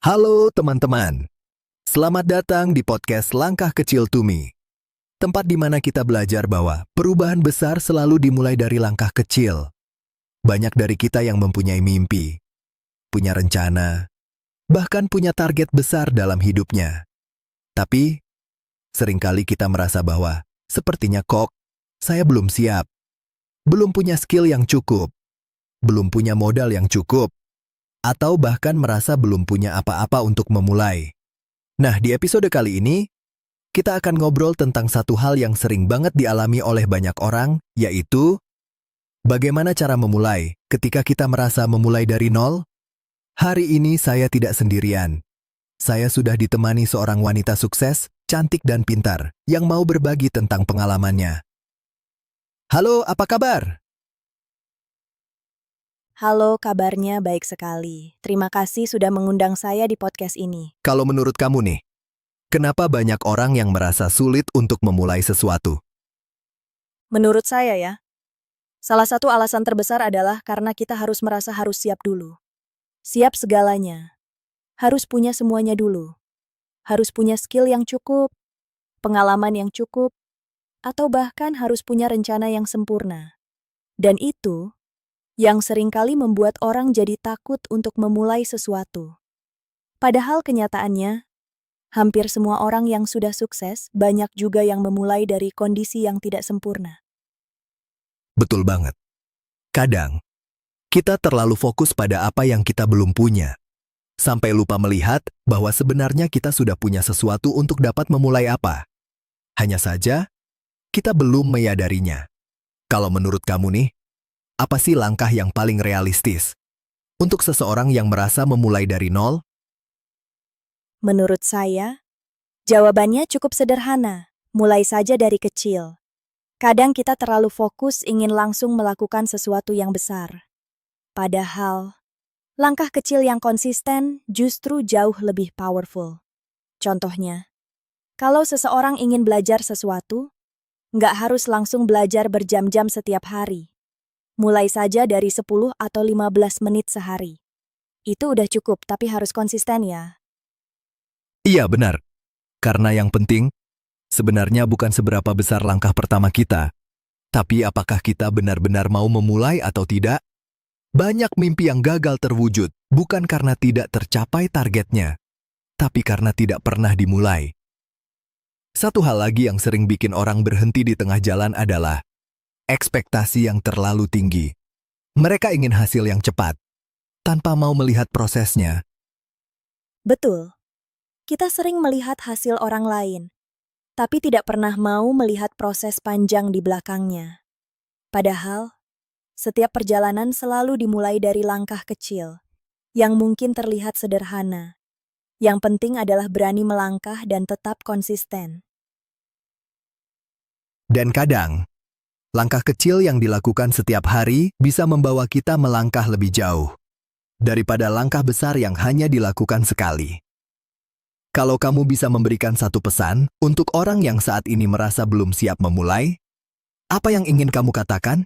Halo teman-teman, selamat datang di podcast Langkah Kecil Tumi. Tempat di mana kita belajar bahwa perubahan besar selalu dimulai dari langkah kecil. Banyak dari kita yang mempunyai mimpi, punya rencana, bahkan punya target besar dalam hidupnya. Tapi, seringkali kita merasa bahwa, sepertinya saya belum siap, belum punya skill yang cukup, belum punya modal yang cukup, atau bahkan merasa belum punya apa-apa untuk memulai. Nah, di episode kali ini, kita akan ngobrol tentang satu hal yang sering banget dialami oleh banyak orang, yaitu bagaimana cara memulai ketika kita merasa memulai dari nol. Hari ini saya tidak sendirian. Saya sudah ditemani seorang wanita sukses, cantik dan pintar, yang mau berbagi tentang pengalamannya. Halo, apa kabar? Halo, kabarnya baik sekali. Terima kasih sudah mengundang saya di podcast ini. Kalau menurut kamu nih, kenapa banyak orang yang merasa sulit untuk memulai sesuatu? Menurut saya ya, salah satu alasan terbesar adalah karena kita harus merasa harus siap dulu. Siap segalanya. Harus punya semuanya dulu. Harus punya skill yang cukup, pengalaman yang cukup, atau bahkan harus punya rencana yang sempurna. Dan itu yang seringkali membuat orang jadi takut untuk memulai sesuatu. Padahal kenyataannya, hampir semua orang yang sudah sukses banyak juga yang memulai dari kondisi yang tidak sempurna. Betul banget. Kadang, kita terlalu fokus pada apa yang kita belum punya, sampai lupa melihat bahwa sebenarnya kita sudah punya sesuatu untuk dapat memulai apa. Hanya saja, kita belum menyadarinya. Kalau menurut kamu nih, apa sih langkah yang paling realistis untuk seseorang yang merasa memulai dari nol? Menurut saya, jawabannya cukup sederhana. Mulai saja dari kecil. Kadang kita terlalu fokus ingin langsung melakukan sesuatu yang besar. Padahal, langkah kecil yang konsisten justru jauh lebih powerful. Contohnya, kalau seseorang ingin belajar sesuatu, nggak harus langsung belajar berjam-jam setiap hari. Mulai saja dari 10 atau 15 menit sehari. Itu udah cukup, tapi harus konsisten ya. Iya benar, karena yang penting sebenarnya bukan seberapa besar langkah pertama kita, tapi apakah kita benar-benar mau memulai atau tidak? Banyak mimpi yang gagal terwujud bukan karena tidak tercapai targetnya, tapi karena tidak pernah dimulai. Satu hal lagi yang sering bikin orang berhenti di tengah jalan adalah ekspektasi yang terlalu tinggi. Mereka ingin hasil yang cepat, tanpa mau melihat prosesnya. Betul. Kita sering melihat hasil orang lain, tapi tidak pernah mau melihat proses panjang di belakangnya. Padahal, setiap perjalanan selalu dimulai dari langkah kecil, yang mungkin terlihat sederhana. Yang penting adalah berani melangkah dan tetap konsisten. Dan kadang, langkah kecil yang dilakukan setiap hari bisa membawa kita melangkah lebih jauh daripada langkah besar yang hanya dilakukan sekali. Kalau kamu bisa memberikan satu pesan untuk orang yang saat ini merasa belum siap memulai, apa yang ingin kamu katakan?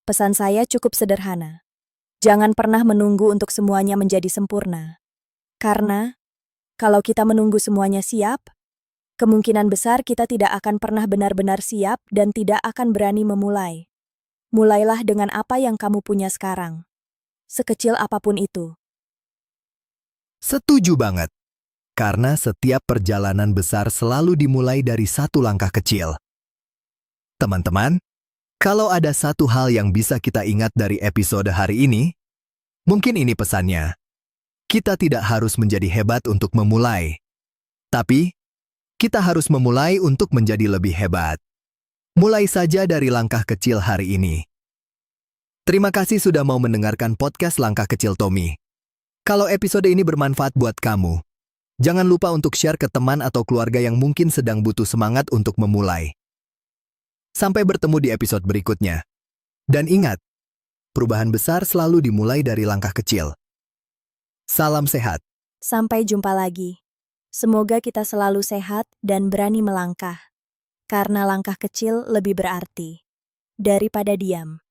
Pesan saya cukup sederhana. Jangan pernah menunggu untuk semuanya menjadi sempurna. Karena, kalau kita menunggu semuanya siap, kemungkinan besar kita tidak akan pernah benar-benar siap dan tidak akan berani memulai. Mulailah dengan apa yang kamu punya sekarang. Sekecil apapun itu. Setuju banget. Karena setiap perjalanan besar selalu dimulai dari satu langkah kecil. Teman-teman, kalau ada satu hal yang bisa kita ingat dari episode hari ini, mungkin ini pesannya. Kita tidak harus menjadi hebat untuk memulai. Tapi, kita harus memulai untuk menjadi lebih hebat. Mulai saja dari langkah kecil hari ini. Terima kasih sudah mau mendengarkan podcast Langkah Kecil Tommy. Kalau episode ini bermanfaat buat kamu, jangan lupa untuk share ke teman atau keluarga yang mungkin sedang butuh semangat untuk memulai. Sampai bertemu di episode berikutnya. Dan ingat, perubahan besar selalu dimulai dari langkah kecil. Salam sehat. Sampai jumpa lagi. Semoga kita selalu sehat dan berani melangkah. Karena langkah kecil lebih berarti daripada diam.